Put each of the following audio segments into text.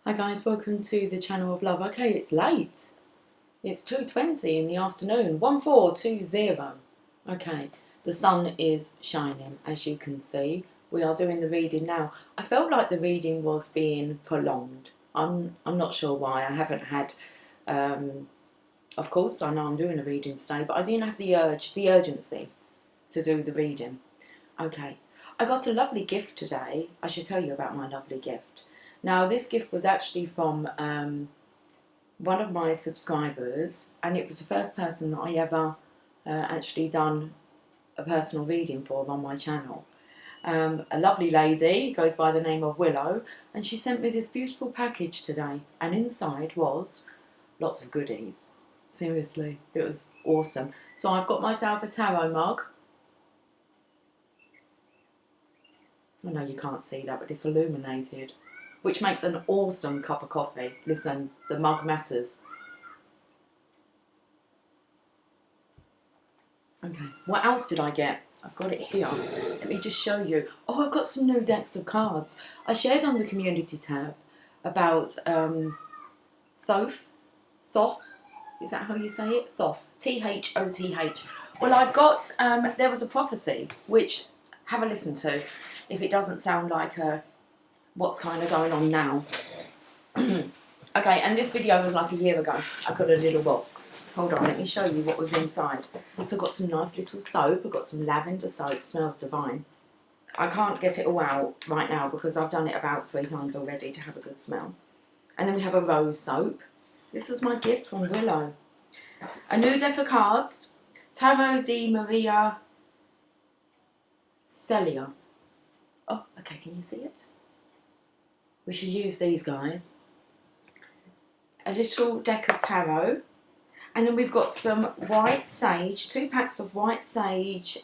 Hi guys, welcome to the channel of love. Okay, it's late. It's 2:20 in the afternoon, 1420. Okay, the sun is shining, as you can see. We are doing the reading now. I felt like the reading was being prolonged. I'm not sure why. I haven't had, of course, I know I'm doing a reading today, but I didn't have the urgency to do the reading. Okay, I got a lovely gift today. I should tell you about my lovely gift. Now, this gift was actually from one of my subscribers, and it was the first person that I ever actually done a personal reading for on my channel. A lovely lady, goes by the name of Willow, and she sent me this beautiful package today, and inside was lots of goodies. Seriously, it was awesome. So I've got myself a tarot mug. I know you can't see that, but it's illuminated, which makes an awesome cup of coffee. Listen, the mug matters. Okay, what else did I get? I've got it here. Let me just show you. Oh, I've got some new decks of cards. I shared on the community tab about Thoth. Thoth? Is that how you say it? Thoth. Thoth. Well, I've got, there was a prophecy, which, have a listen to, if it doesn't sound like what's kind of going on now. Okay, and this video was like a year ago. I got a little box. Hold on, let me show you what was inside. So I've got some nice little soap. I've got some lavender soap. Smells divine. I can't get it all out right now because I've done it about 3 times already to have a good smell. And then we have a rose soap. This is my gift from Willow. A new deck of cards. Tarot di Maria Celia. Oh, okay, can you see it? We should use these, guys. A little deck of tarot, and then we've got some white sage, 2 packs of white sage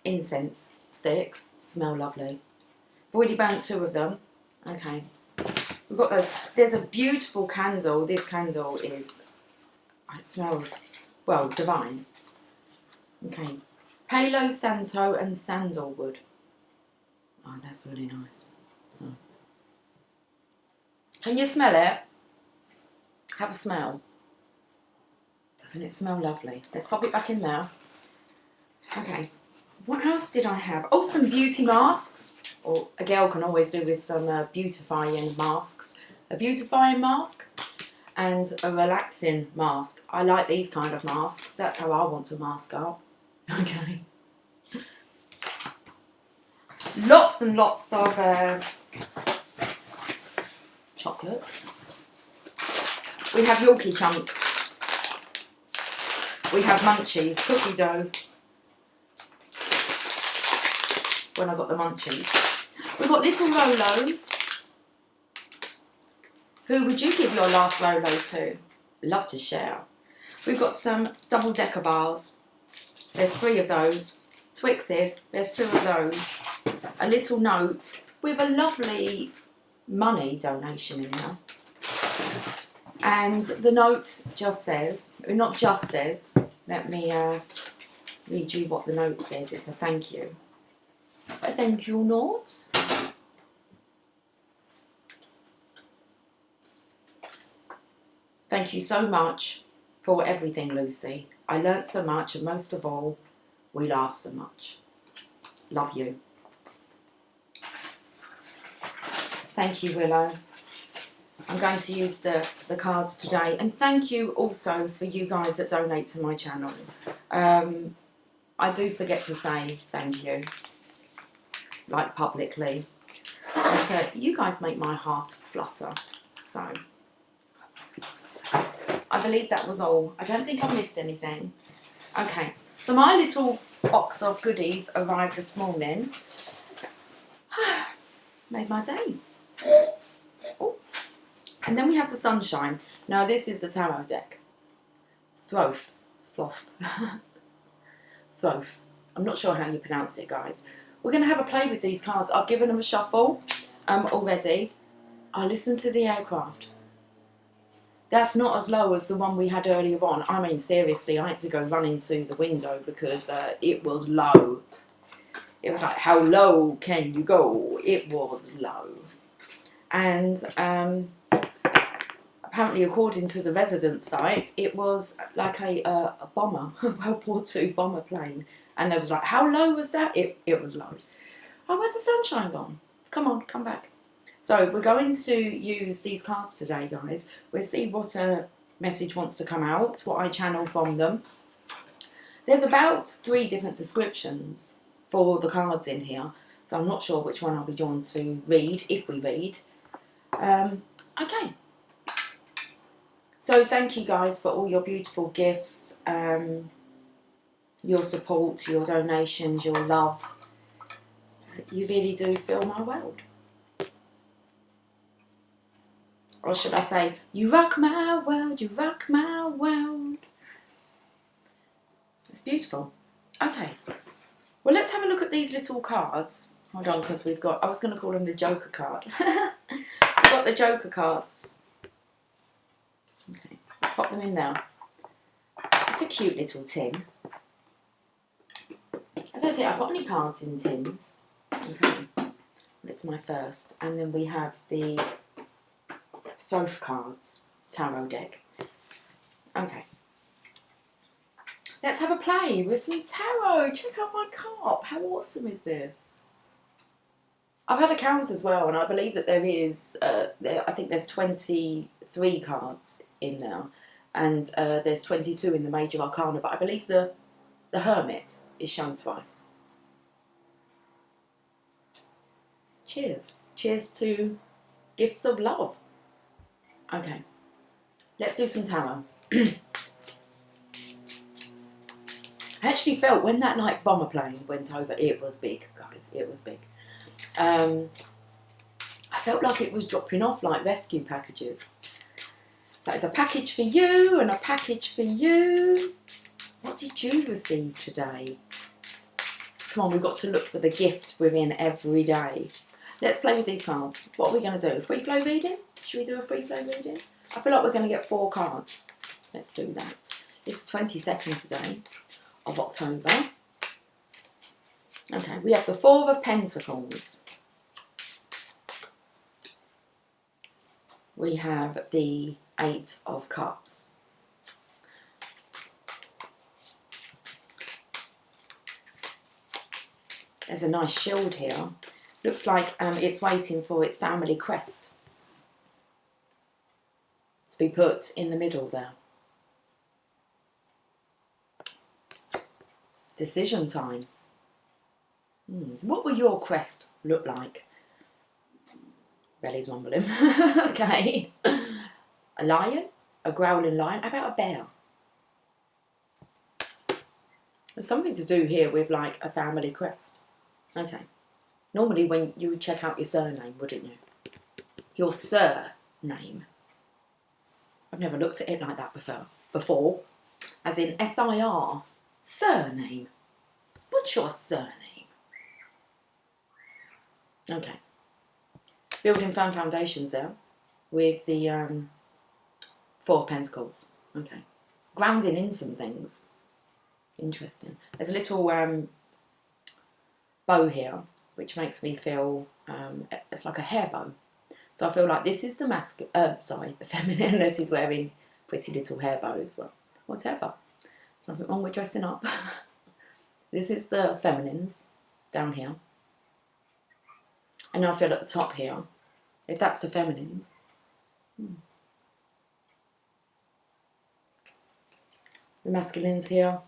incense sticks. Smell lovely. I've already burnt 2 of them. Okay, we've got those. There's a beautiful candle. This candle is, it smells, well, divine. Okay, Palo Santo and sandalwood. Oh, that's really nice. So, can you smell it? Have a smell. Doesn't it smell lovely? Let's pop it back in there. Okay, what else did I have? Oh, some beauty masks. Or a girl can always do with some beautifying masks. A beautifying mask and a relaxing mask. I like these kind of masks. That's how I want to mask up. Okay. Lots and lots of chocolate. We have Yorkie chunks. We have munchies, cookie dough. When I got the munchies. We've got little Rolos. Who would you give your last Rolo to? Love to share. We've got some double-decker bars. There's 3 of those. Twixes, there's 2 of those. A little note with a lovely money donation in there. And the note just says, not just says, let me read you what the note says. It's a thank you. A thank you note. Thank you so much for everything, Lucy. I learnt so much, and most of all, we laughed so much. Love you. Thank you, Willow. I'm going to use the cards today, and thank you also for you guys that donate to my channel. I do forget to say thank you, like publicly, but you guys make my heart flutter. So I believe that was all. I don't think I missed anything. Okay, so my little box of goodies arrived this morning. Made my day. Oh. And then we have the sunshine. Now this is the tarot deck. Thoth. Thoth. Thoth. I'm not sure how you pronounce it, guys. We're going to have a play with these cards. I've given them a shuffle already. I listened to the aircraft. That's not as low as the one we had earlier on. I mean, seriously, I had to go running to the window because it was low. It was like, how low can you go? It was low. And apparently, according to the resident site, it was like a bomber, a World War II bomber plane. And they was like, how low was that? It was low. Oh, where's the sunshine gone? Come on, come back. So we're going to use these cards today, guys. We'll see what a message wants to come out, what I channel from them. There's about 3 different descriptions for all the cards in here, so I'm not sure which one I'll be drawn to read, if we read. Okay. So thank you guys for all your beautiful gifts, your support, your donations, your love. You really do fill my world. Or should I say, you rock my world, you rock my world. It's beautiful. Okay. Well, let's have a look at these little cards. Hold on, because we've got, I was going to call them the Joker card. We've got the Joker cards. Okay, let's pop them in now. It's a cute little tin. I don't think I've got any cards in tins. Okay, well, it's my first. And then we have the Thoth cards, tarot deck. Okay. Let's have a play with some tarot. Check out my cup. How awesome is this? I've had a count as well, and I believe that there is, I think there's 23 cards in there, and there's 22 in the Major Arcana, but I believe the Hermit is shown twice. Cheers. Cheers to gifts of love. Okay, let's do some tarot. I actually felt when that night bomber plane went over, it was big, guys, it was big. I felt like it was dropping off like rescue packages. That is a package for you and a package for you. What did you receive today? Come on, we've got to look for the gift within every day. Let's play with these cards. What are we going to do? Free flow reading? Should we do a free flow reading? I feel like we're going to get 4 cards. Let's do that. It's the 22nd today of October. Okay, we have the 4 of Pentacles. We have the 8 of Cups. There's a nice shield here. Looks like it's waiting for its family crest to be put in the middle there. Decision time. What will your crest look like? Belly's rumbling. Okay. A lion? A growling lion? How about a bear? There's something to do here with like a family crest. Okay. Normally when you would check out your surname, wouldn't you? Your surname. I've never looked at it like that before. As in S-I-R. Surname. What's your surname? Okay. Building firm foundations there with the 4 of Pentacles. Okay. Grounding in some things. Interesting. There's a little bow here, which makes me feel it's like a hair bow. So I feel like this is the the feminine, unless he's wearing pretty little hair bows. Well, whatever. There's nothing wrong with dressing up. This is the feminines down here. And I feel at the top here, if that's the feminines. The masculines here.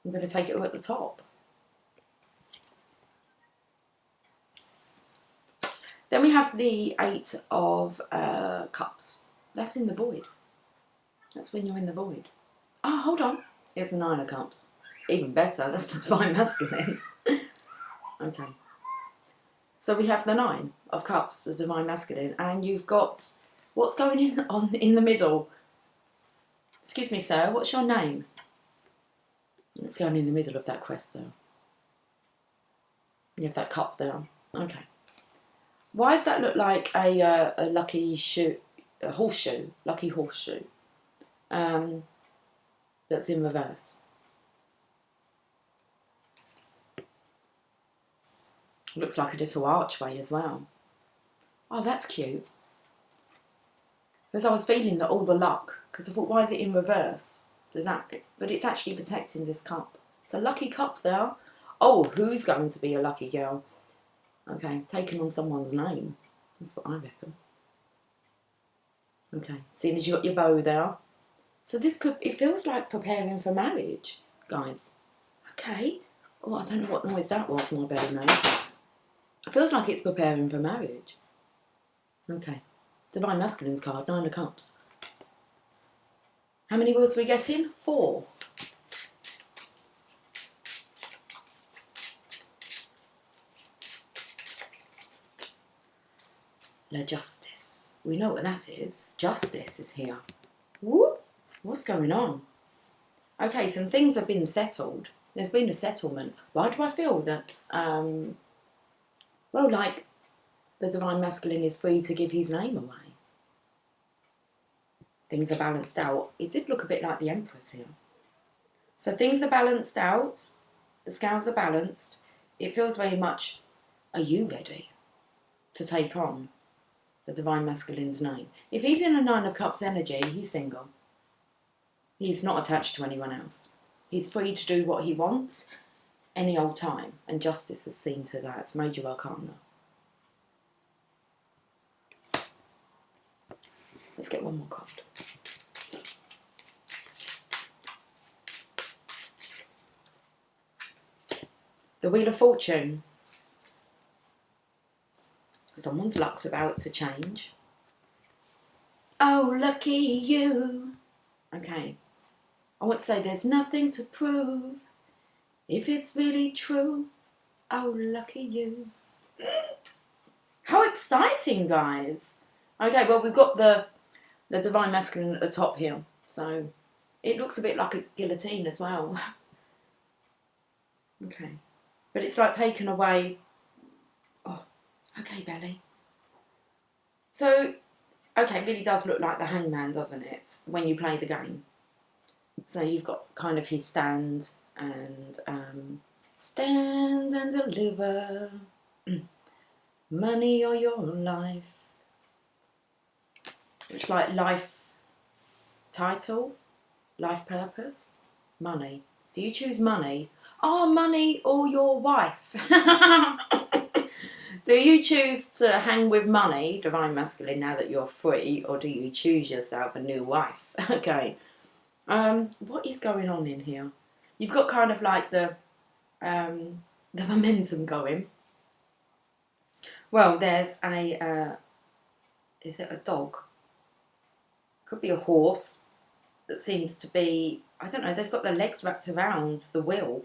I'm going to take it all at the top. Then we have the 8 of Cups. That's in the void. That's when you're in the void. Oh, hold on. It's the 9 of Cups. Even better. That's the divine masculine. Okay. So we have the 9 of Cups, the divine masculine, and you've got what's going on in the middle. Excuse me, sir. What's your name? It's going in the middle of that crest there. You have that cup there. Okay. Why does that look like a lucky shoe, a horseshoe, lucky horseshoe? That's in reverse. Looks like a little archway as well. Oh, that's cute. Because I was feeling that all the luck, because I thought, why is it in reverse? Does that? But it's actually protecting this cup. It's a lucky cup there. Oh, who's going to be a lucky girl? Okay, taking on someone's name. That's what I reckon. Okay, seeing as you got your bow there. So this could, it feels like preparing for marriage, guys. Okay. Oh, I don't know what noise that was my belly made. It feels like it's preparing for marriage. Okay. Divine Masculine's card, 9 of Cups. How many words are we getting? 4. La Justice. We know what that is. Justice is here. Whoop. What's going on? Okay, some things have been settled. There's been a settlement. Why do I feel that, well, like, the Divine Masculine is free to give his name away? Things are balanced out. It did look a bit like the Empress here. So things are balanced out. The scales are balanced. It feels very much, are you ready to take on the Divine Masculine's name? If he's in a 9 of Cups energy, he's single. He's not attached to anyone else. He's free to do what he wants any old time. And Justice has seen to that. Major Arcana. Let's get one more card. The Wheel of Fortune. Someone's luck's about to change. Oh, lucky you. Okay. I want to say there's nothing to prove if it's really true. Oh, lucky you. How exciting, guys. Okay, well, we've got the Divine Masculine at the top here. So it looks a bit like a guillotine as well. Okay. But it's like taken away. Oh, okay, belly. So, okay, it really does look like the Hangman, doesn't it, when you play the game? So you've got kind of his stand and stand and deliver money or your life. It's like life title, life purpose, money. Do you choose money? Oh, money or your wife? Do you choose to hang with money, Divine Masculine, now that you're free, or do you choose yourself a new wife? Okay. What is going on in here? You've got kind of like the momentum going. Well, there's a, is it a dog? Could be a horse that seems to be, I don't know, they've got their legs wrapped around the wheel.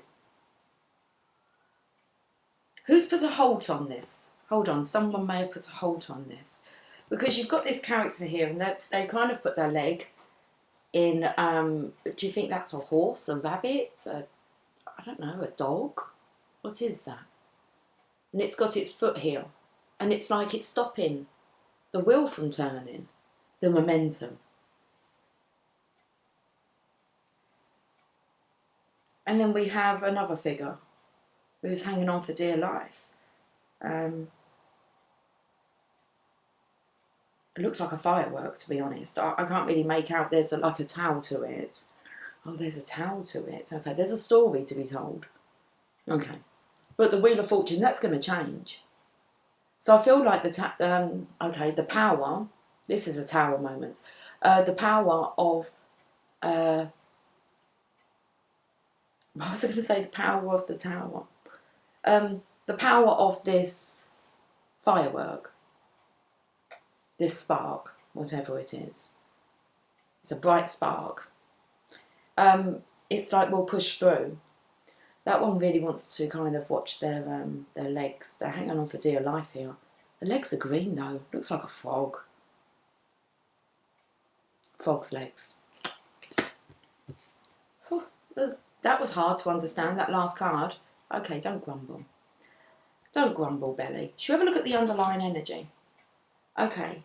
Who's put a halt on this? Hold on, someone may have put a halt on this. Because you've got this character here and they kind of put their leg in, do you think that's a horse, a rabbit, I don't know, a dog? What is that? And it's got its foot here. And it's like it's stopping the wheel from turning, the momentum. And then we have another figure who's hanging on for dear life. It looks like a firework, to be honest. I can't really make out. There's like a towel to it. Oh, there's a towel to it. Okay, there's a story to be told. Okay. But the Wheel of Fortune, that's going to change. So I feel like the power, this is a tower moment. The power of, what was I going to say? The power of the tower. The power of this firework, this spark, whatever it is. It's a bright spark. It's like we'll push through. That one really wants to kind of watch their legs. They're hanging on for dear life here. The legs are green though. Looks like a frog. Frog's legs. Whew. That was hard to understand, that last card. Okay, don't grumble. Don't grumble, belly. Should we have a look at the underlying energy? Okay.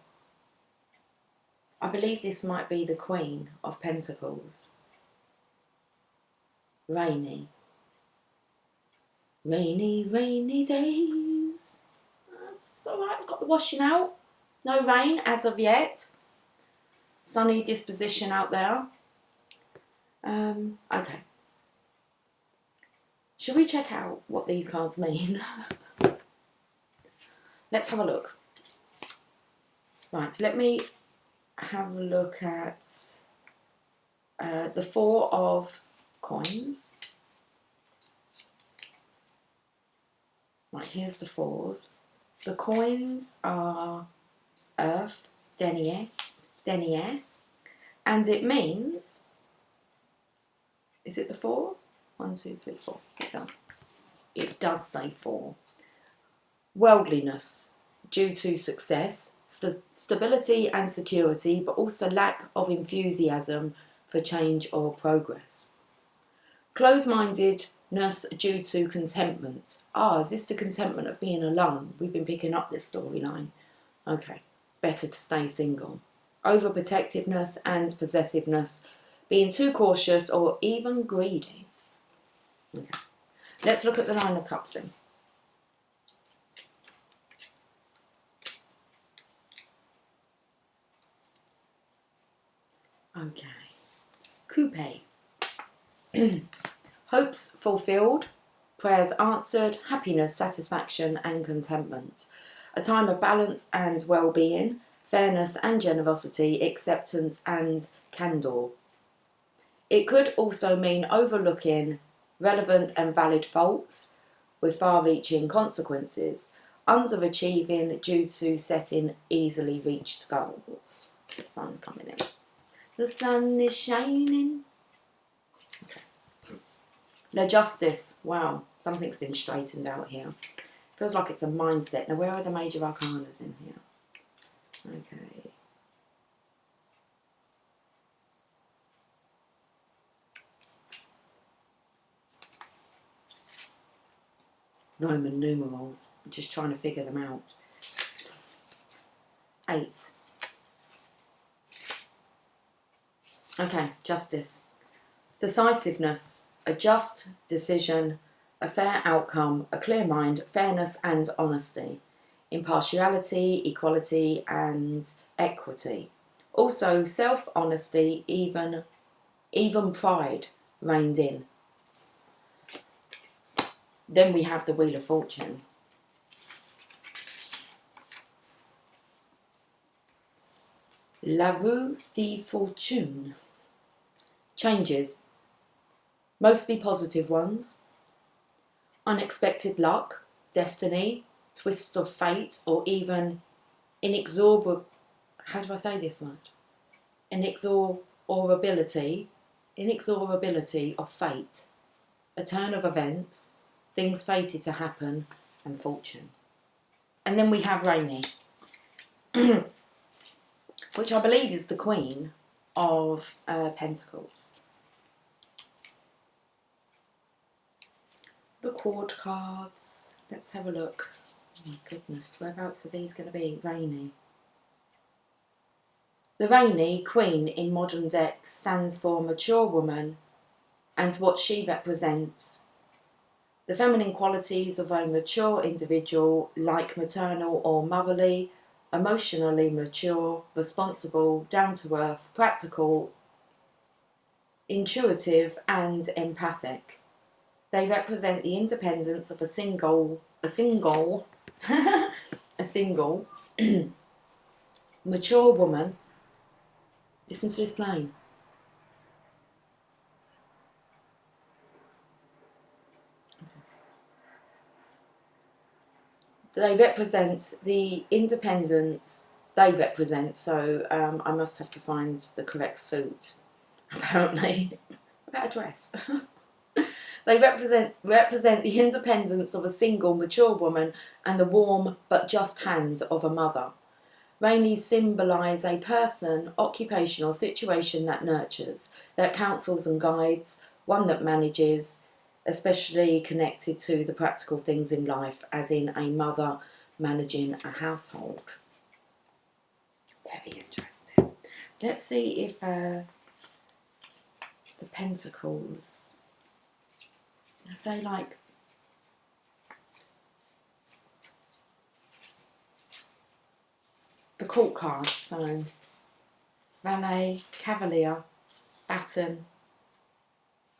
I believe this might be the Queen of Pentacles. Rainy. Rainy, rainy days. That's alright, I've got the washing out. No rain as of yet. Sunny disposition out there. Okay. Should we check out what these cards mean? Let's have a look. Right, let me have a look at the Four of Coins. Right, here's the fours. The coins are Earth, denier, and it means, is it the four? 1, 2, 3, 4. It does. It does say 4. Worldliness, due to success, stability and security, but also lack of enthusiasm for change or progress. Close-mindedness due to contentment. Is this the contentment of being alone? We've been picking up this storyline. Okay, better to stay single. Overprotectiveness and possessiveness, being too cautious or even greedy. Okay, let's look at the Nine of Cups then. Okay, coupe. Hopes fulfilled, prayers answered, happiness, satisfaction and contentment. A time of balance and well-being, fairness and generosity, acceptance and candour. It could also mean overlooking relevant and valid faults with far-reaching consequences, underachieving due to setting easily reached goals. The sun's coming in. The sun is shining. Okay. La Justice. Wow, something's been straightened out here. Feels like it's a mindset. Now, where are the major arcanas in here? Okay. Roman numerals. I'm just trying to figure them out. 8. Okay, justice. Decisiveness. A just decision, a fair outcome, a clear mind, fairness and honesty. Impartiality, equality and equity. Also self-honesty, even pride reigned in. Then we have the Wheel of Fortune. La Roue de Fortune. Changes. Mostly positive ones. Unexpected luck, destiny, twist of fate, or even inexorable. How do I say this word? Inexorability of fate. A turn of events, things fated to happen, and fortune. And then we have Rainy, which I believe is the Queen of Pentacles. The Court cards. Let's have a look. Oh my goodness, whereabouts are these going to be? Rainy. The Rainy Queen in modern deck stands for a mature woman and what she represents. The feminine qualities of a mature individual, like maternal or motherly, emotionally mature, responsible, down-to-earth, practical, intuitive and empathic. They represent the independence of a single mature woman. Listen to this plane. They represent the independence they represent, so I must have to find the correct suit, apparently. About a dress. They represent the independence of a single, mature woman and the warm but just hand of a mother. Rainies symbolise a person, occupation or situation that nurtures, that counsels and guides, one that manages, especially connected to the practical things in life, as in a mother managing a household. Very interesting. Let's see if the Pentacles, if they like... The court cards. So valet, cavalier, baton.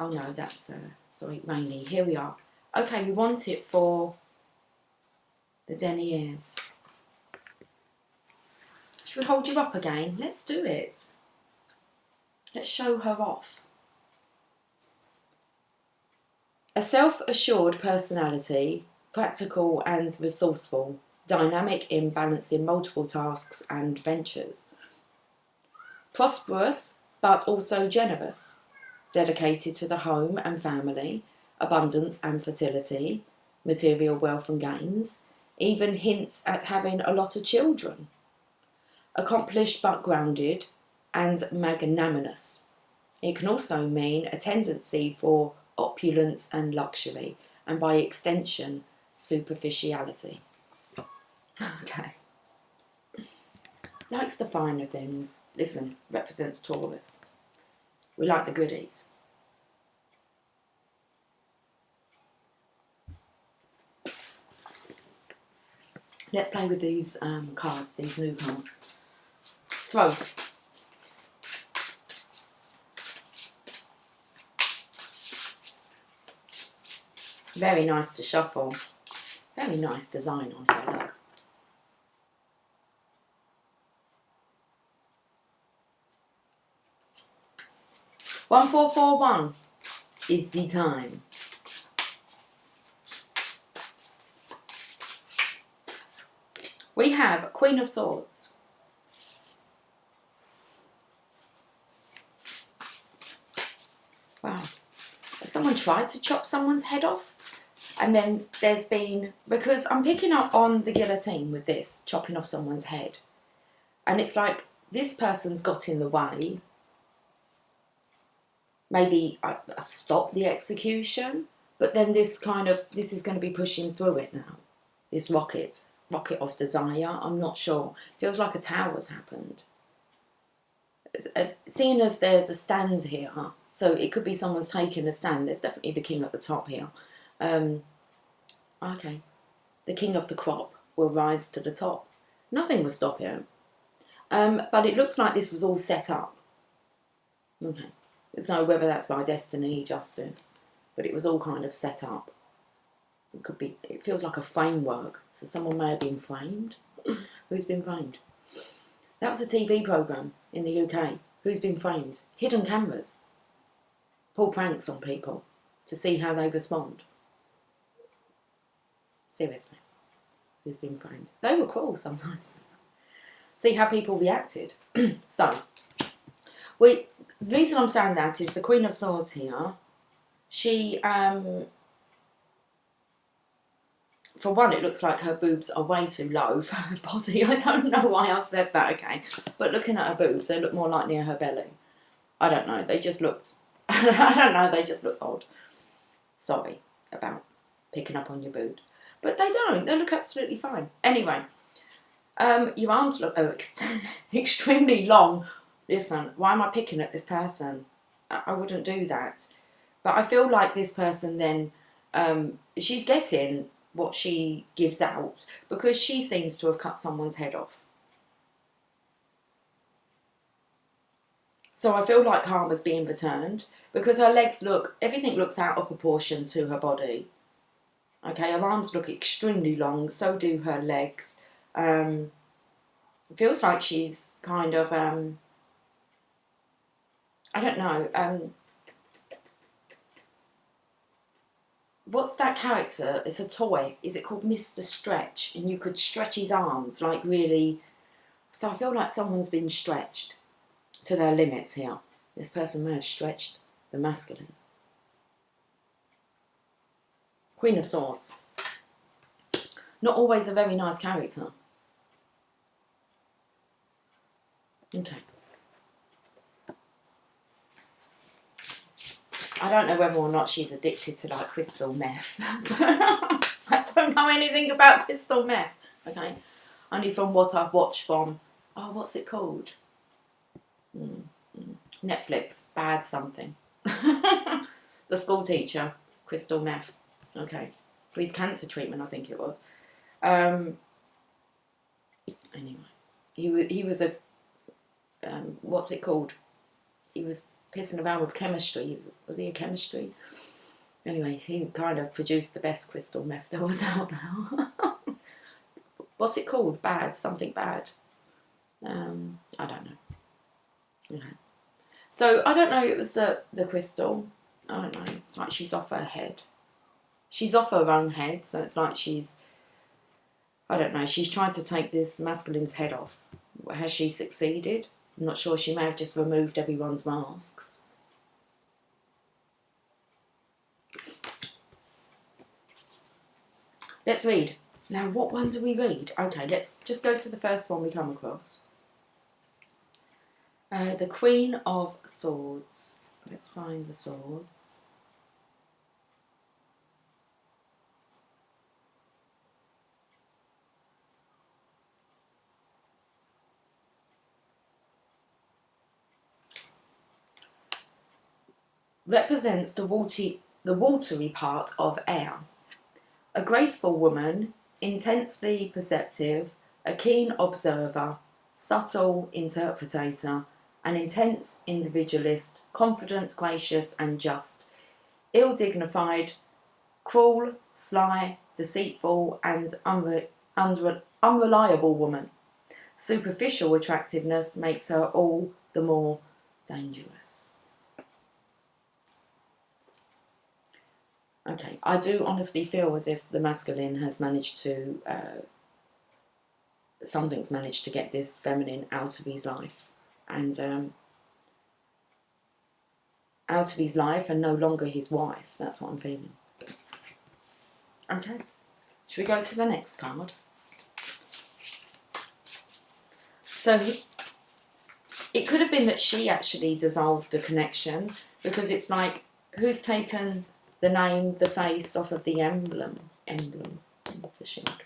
Oh no, that's sorry, rainy. Here we are. Okay, we want it for the deniers. Should we hold you up again? Let's do it. Let's show her off. A self-assured personality, practical and resourceful, dynamic in balancing multiple tasks and ventures. Prosperous, but also generous, dedicated to the home and family, abundance and fertility, material wealth and gains, even hints at having a lot of children. Accomplished but grounded and magnanimous. It can also mean a tendency for opulence and luxury, and by extension, superficiality. Okay. Likes the finer things. Listen, represents Taurus. We like the goodies. Let's play with these cards, these new cards. Thoth. Very nice to shuffle. Very nice design on here, look. One, 4, 4, 1 is the time. We have Queen of Swords. Wow. Has someone tried to chop someone's head off? And then there's been, because I'm picking up on the guillotine with this, chopping off someone's head. And it's like, this person's got in the way. Maybe I've stopped the execution, but then this is going to be pushing through it now. This rocket of desire, I'm not sure. Feels like a tower's happened. Seeing as there's a stand here, so it could be someone's taken a stand. There's definitely the king at the top here. Okay. The king of the crop will rise to the top. Nothing will stop him. But it looks like this was all set up. Okay. So whether that's by destiny, justice, but it was all kind of set up. It could be, it feels like a framework. So someone may have been framed. Who's been framed? That was a TV programme in the UK. Who's been framed? Hidden cameras. Pull pranks on people to see how they respond. Seriously. Who's been framed? They were cruel sometimes. See how people reacted. So, the reason I'm saying that is the Queen of Swords here. She, for one, it looks like her boobs are way too low for her body. I don't know why I said that, okay. But looking at her boobs, they look more like near her belly. I don't know, they just looked, I don't know, they just look odd. Sorry about picking up on your boobs. But they don't, they look absolutely fine. Anyway, your arms look extremely long. Listen, why am I picking at this person? I wouldn't do that. But I feel like this person then, she's getting what she gives out because she seems to have cut someone's head off. So I feel like karma's being returned because her legs look, everything looks out of proportion to her body. Okay, her arms look extremely long, so do her legs. It feels like she's kind of, I don't know, what's that character? It's a toy. Is it called Mr. Stretch? And you could stretch his arms, like really. So I feel like someone's been stretched to their limits here. This person may have stretched the masculine. Queen of Swords. Not always a very nice character. Okay. I don't know whether or not she's addicted to like crystal meth. I don't know anything about crystal meth. Okay. Only from what I've watched from, oh, what's it called? Netflix. Bad something. The school teacher. Crystal meth. Okay. For his cancer treatment, I think it was. Anyway. He was a what's it called? He was pissing around with chemistry. Was he a chemistry? Anyway, he kind of produced the best crystal meth there was out now. What's it called? Bad, something bad. I don't know. Okay. So I don't know. It was the crystal. I don't know. It's like she's off her head. She's off her own head, so it's like she's, I don't know, she's trying to take this masculine's head off. Has she succeeded? I'm not sure. She may have just removed everyone's masks. Let's read. Now, what one do we read? Okay, let's just go to the first one we come across. The Queen of Swords. Let's find the swords. Represents the watery part of air. A graceful woman, intensely perceptive, a keen observer, subtle interpretator, an intense individualist, confident, gracious and just, ill-dignified, cruel, sly, deceitful and unreliable woman. Superficial attractiveness makes her all the more dangerous. Okay, I do honestly feel as if the masculine has managed to, something's managed to get this feminine out of his life. And out of his life and no longer his wife. That's what I'm feeling. Okay, should we go to the next card? So it could have been that she actually dissolved the connection, because it's like, who's taken the name, the face off of the emblem of the shield.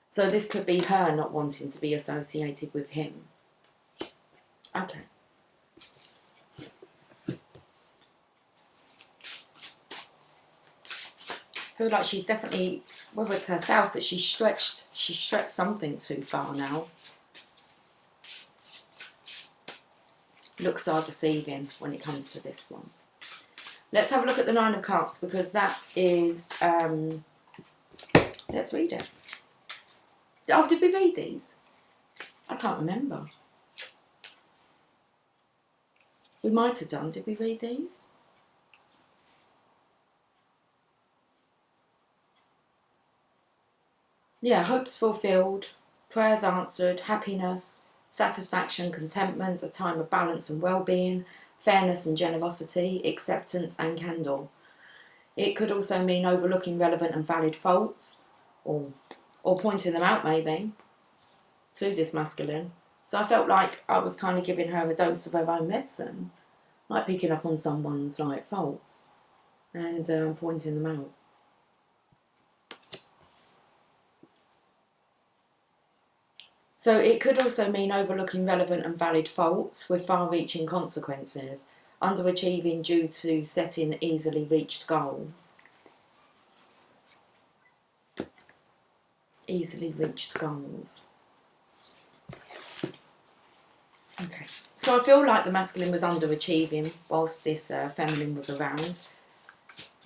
So this could be her not wanting to be associated with him. Okay. I feel like she's definitely, whether it's herself, but she's stretched something too far now. Looks are deceiving when it comes to this one. Let's have a look at the Nine of Cups, because that is, let's read it. Oh, did we read these? I can't remember. We might have done. Did we read these? Yeah, hopes fulfilled, prayers answered, happiness, satisfaction, contentment, a time of balance and well-being, fairness and generosity, acceptance and candor. It could also mean overlooking relevant and valid faults, or pointing them out maybe to this masculine. So I felt like I was kind of giving her a dose of her own medicine, like picking up on someone's like faults and pointing them out. So it could also mean overlooking relevant and valid faults with far-reaching consequences, underachieving due to setting easily reached goals. Easily reached goals. Okay, so I feel like the masculine was underachieving whilst this feminine was around.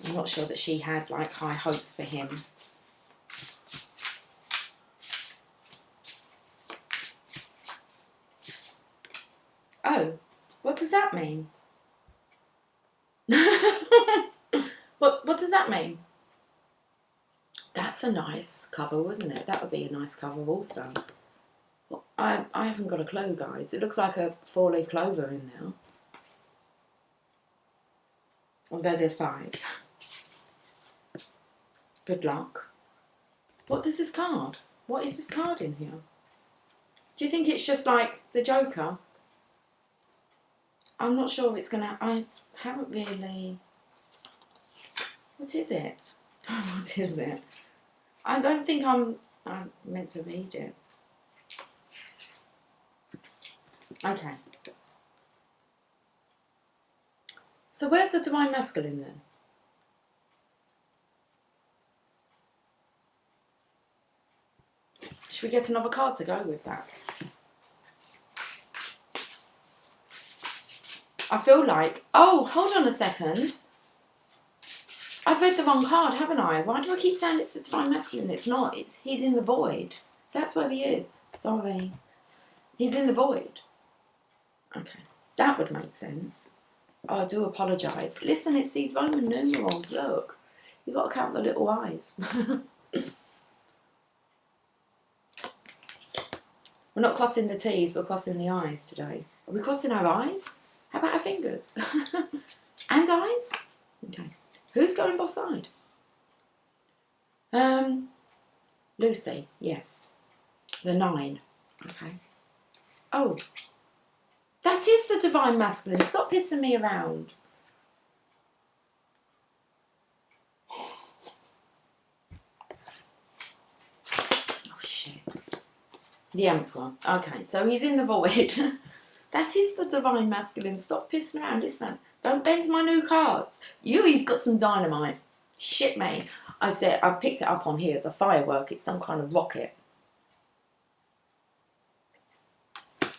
I'm not sure that she had like high hopes for him. Oh, what does that mean? What does that mean? That's a nice cover, wasn't it? That would be a nice cover also. Well, I haven't got a clue, guys. It looks like a 4-leaf clover in there. Although there's 5. Good luck. What does this card? What is this card in here? Do you think it's just like the Joker? I'm not sure it's gonna. I haven't really. What is it? What is it? I don't think I'm meant to read it. Okay. So where's the Divine Masculine then? Should we get another card to go with that? I feel like... Oh, hold on a second. I've read the wrong card, haven't I? Why do I keep saying it's the Divine Masculine? It's not. He's in the void. That's where he is. Sorry. He's in the void. Okay. That would make sense. Oh, I do apologise. Listen, it's these Roman numerals. Look. You've got to count the little eyes. We're not crossing the T's, we're crossing the I's today. Are we crossing our eyes? How about our fingers? And eyes? Okay. Who's going boss side? Lucy, yes. The 9. Okay. Oh. That is the Divine Masculine. Stop pissing me around. Oh, shit. The Emperor. Okay, so he's in the void. That is the Divine Masculine. Stop pissing around. Listen, don't bend my new cards. He's got some dynamite. Shit me. I said, I picked it up on here as a firework. It's some kind of rocket.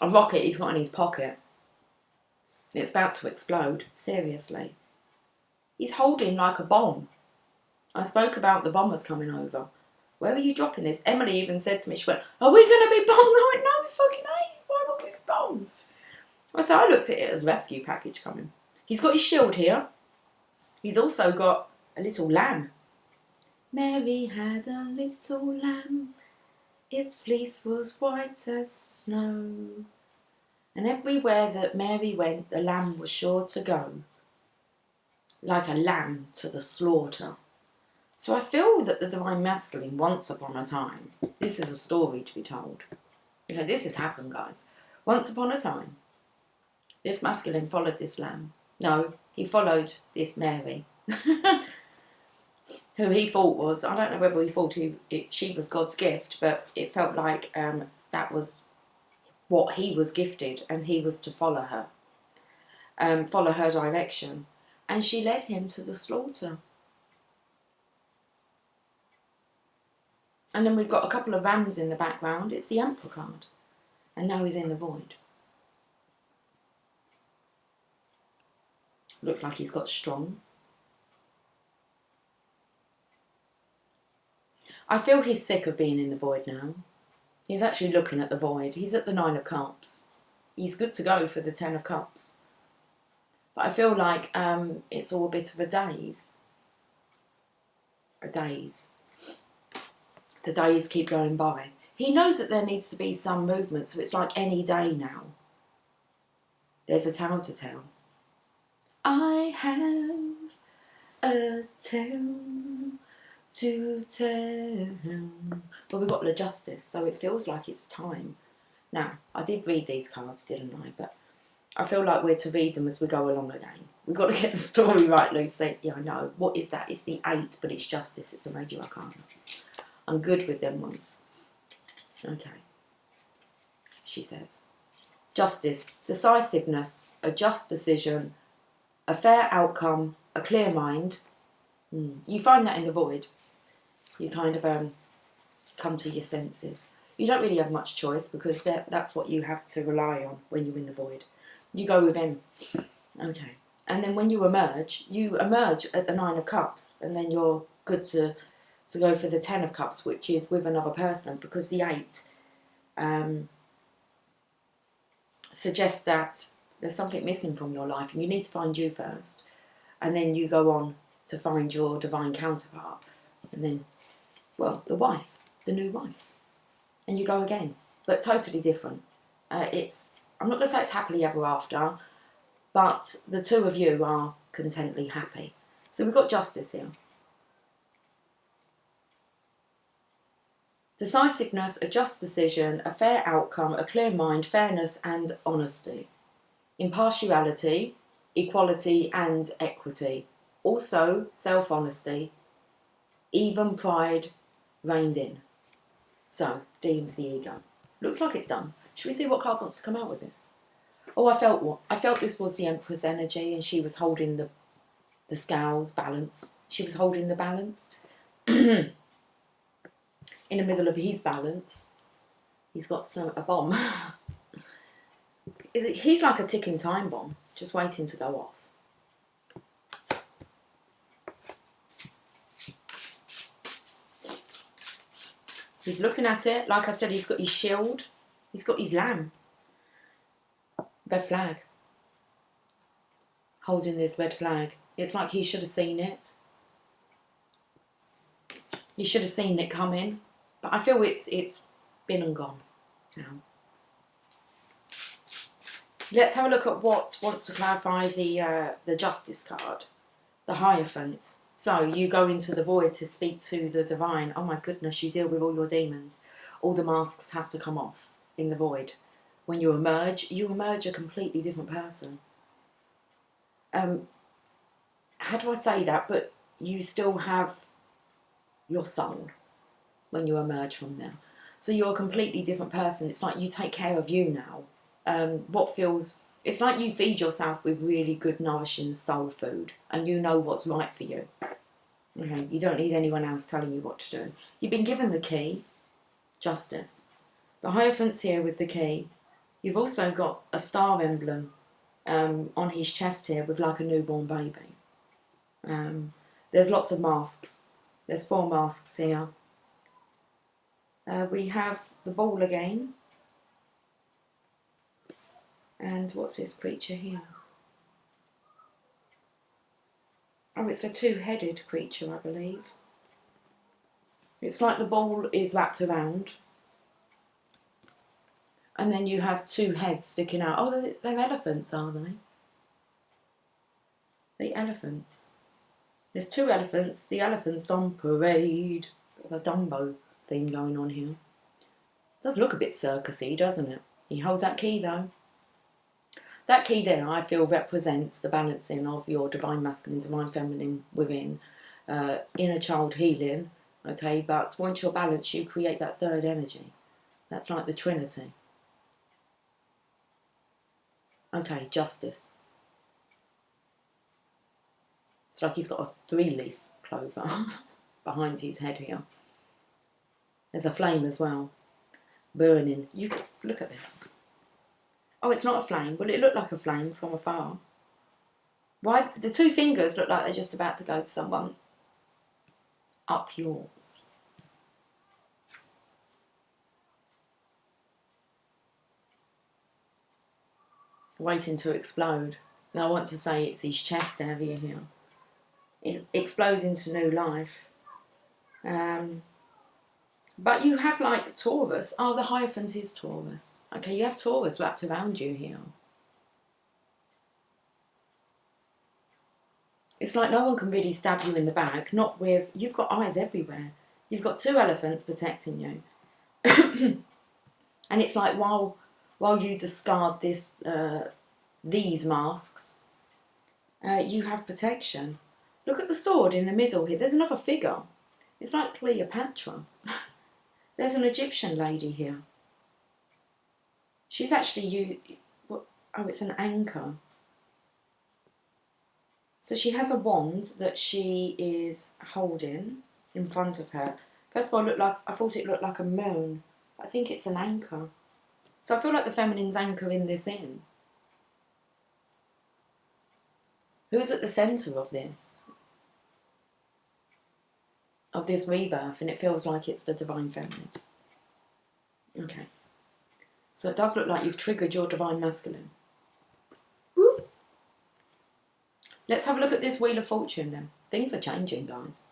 A rocket he's got in his pocket. It's about to explode. Seriously. He's holding like a bomb. I spoke about the bombers coming over. Where are you dropping this? Emily even said to me, she went, are we going to be bombed? I went, no, we fucking ain't. Why would we be bombed? So I looked at it as a rescue package coming. He's got his shield here. He's also got a little lamb. Mary had a little lamb. Its fleece was white as snow. And everywhere that Mary went, the lamb was sure to go. Like a lamb to the slaughter. So I feel that the Divine Masculine, once upon a time, this is a story to be told. You know, this has happened, guys. Once upon a time, this masculine followed this lamb. No, he followed this Mary. Who he thought was, I don't know whether he thought she was God's gift, but it felt like that was what he was gifted, and he was to follow her. Follow her direction. And she led him to the slaughter. And then we've got a couple of rams in the background. It's the Emperor card. And now he's in the void. Looks like he's got strong. I feel he's sick of being in the void now. He's actually looking at the void. He's at the 9 of Cups. He's good to go for the 10 of Cups. But I feel like it's all a bit of a daze. A daze. The days keep going by. He knows that there needs to be some movement, so it's like any day now. There's a tale to tell. I have a tale to tell. Well, we've got the Justice, so it feels like it's time. Now, I did read these cards, didn't I? But I feel like we're to read them as we go along again. We've got to get the story right, Lucy. Yeah, I know. What is that? It's the 8, but it's Justice. It's a major arcana. I'm good with them ones. Okay. She says. Justice, decisiveness, a just decision, a fair outcome, a clear mind. You find that in the void. You kind of come to your senses. You don't really have much choice because that's what you have to rely on when you're in the void. You go with him. Okay. And then when you emerge at the 9 of Cups, and then you're good to go for the 10 of Cups, which is with another person, because the 8 suggests that there's something missing from your life and you need to find you first. And then you go on to find your divine counterpart. And then, well, the wife, the new wife. And you go again, but totally different. I'm not going to say it's happily ever after, but the two of you are contently happy. So we've got Justice here. Decisiveness, a just decision, a fair outcome, a clear mind, fairness and honesty. Impartiality, equality and equity. Also self-honesty, even pride reined in. So, dealing with the ego. Looks like it's done. Should we see what card wants to come out with this? Oh, I felt this was the Empress energy, and she was holding the scales, balance. She was holding the balance. in the middle of his balance. He's got a bomb. He's like a ticking time bomb, just waiting to go off. He's looking at it. Like I said, he's got his shield. He's got his lamb. Red flag. Holding this red flag. It's like he should have seen it. He should have seen it coming. But I feel it's been and gone now. Let's have a look at what wants to clarify the Justice card. The Hierophant. So you go into the void to speak to the divine. Oh my goodness, you deal with all your demons. All the masks have to come off in the void. When you emerge a completely different person. How do I say that? But you still have your soul when you emerge from there. So you're a completely different person. It's like you take care of you now. It's like you feed yourself with really good, nourishing soul food, and you know what's right for you. Okay, you don't need anyone else telling you what to do. You've been given the key, Justice. The Hierophant's here with the key. You've also got a star emblem on his chest here with like a newborn baby. There's lots of masks. There's 4 masks here. We have the ball again. And what's this creature here? Oh, it's a 2-headed creature, I believe. It's like the ball is wrapped around. And then you have 2 heads sticking out. Oh, they're elephants, are they? The elephants. There's 2 elephants. The elephants on parade. Bit of a Dumbo theme going on here. Does look a bit circusy, doesn't it? He holds that key, though. That key there, I feel, represents the balancing of your divine masculine, divine feminine within, inner child healing, okay? But once you're balanced, you create that 3rd energy. That's like the Trinity. Okay, Justice. It's like he's got a 3-leaf clover behind his head here. There's a flame as well, burning. You could look at this. Oh, it's not a flame. Well, it looked like a flame from afar. Why? The 2 fingers look like they're just about to go to someone up yours. Waiting to explode. Now I want to say it's his chest area here. It explodes into new life. But you have like Taurus. Oh, the Hierophant is Taurus. Okay, you have Taurus wrapped around you here. It's like no one can really stab you in the back. Not with... You've got eyes everywhere. You've got 2 elephants protecting you. And it's like while you discard these masks, you have protection. Look at the sword in the middle here. There's another figure. It's like Cleopatra. There's an Egyptian lady here. She's actually oh, it's an anchor. So she has a wand that she is holding in front of her. First of all, I thought it looked like a moon. But I think it's an anchor. So I feel like the feminine's anchoring this in. Who's at the centre of this? Of this rebirth, and it feels like it's the divine feminine. Okay. So it does look like you've triggered your divine masculine. Woo. Let's have a look at this Wheel of Fortune then. Things are changing, guys.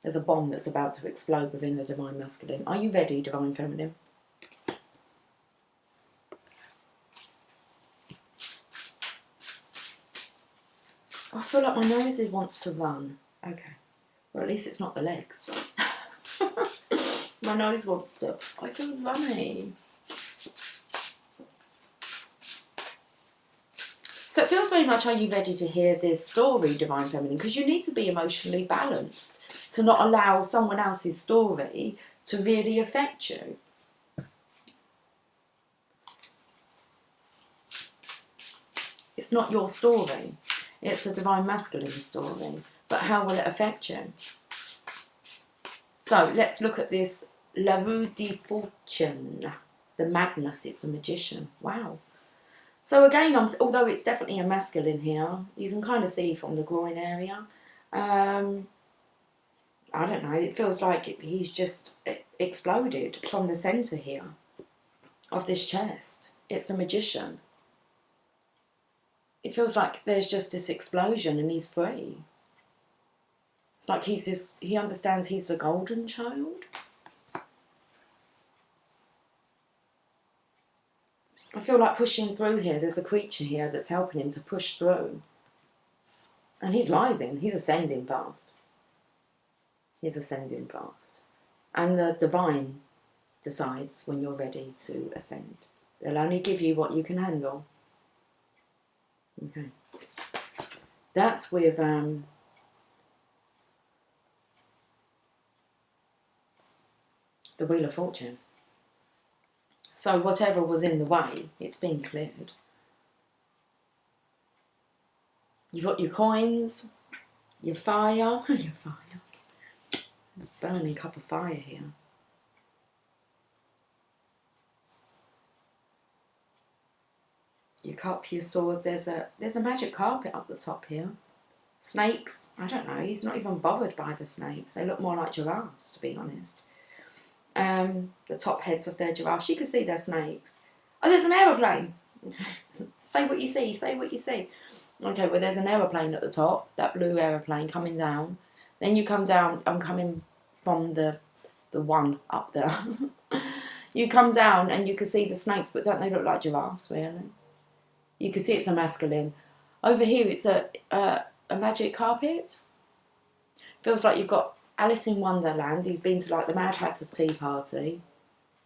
There's a bomb that's about to explode within the divine masculine. Are you ready, divine feminine? Oh, I feel like my nose wants to run. Okay. Or at least it's not the legs. My nose wants to... Oh, it feels runny. So it feels very much, are you ready to hear this story, divine feminine? Because you need to be emotionally balanced to not allow someone else's story to really affect you. It's not your story. It's a divine masculine story. But how will it affect you? So let's look at this La Rue de Fortune, the Magnus. It's the magician. Wow. So again, although it's definitely a masculine here, you can kind of see from the groin area. I don't know, it feels like he's just exploded from the centre here of this chest. It's a magician. It feels like there's just this explosion and he's free. It's like he understands he's the golden child. I feel like pushing through here, there's a creature here that's helping him to push through. And he's rising, he's ascending fast. He's ascending fast. And the divine decides when you're ready to ascend. They'll only give you what you can handle. Okay. That's with the Wheel of Fortune. So whatever was in the way, it's been cleared. You've got your coins, your fire, your fire. Burning cup of fire here. Your cup, your swords. There's a magic carpet up the top here. Snakes. I don't know. He's not even bothered by the snakes. They look more like giraffes, to be honest. The top heads of their giraffes. You can see they're snakes. Oh, there's an aeroplane. Say what you see. Say what you see. Okay, well, there's an aeroplane at the top. That blue aeroplane coming down. Then you come down. I'm coming from the one up there. You come down and you can see the snakes, but don't they look like giraffes, really? You can see it's a masculine. Over here, it's a magic carpet. Feels like you've got Alice in Wonderland. He's been to like the Mad Hatter's tea party.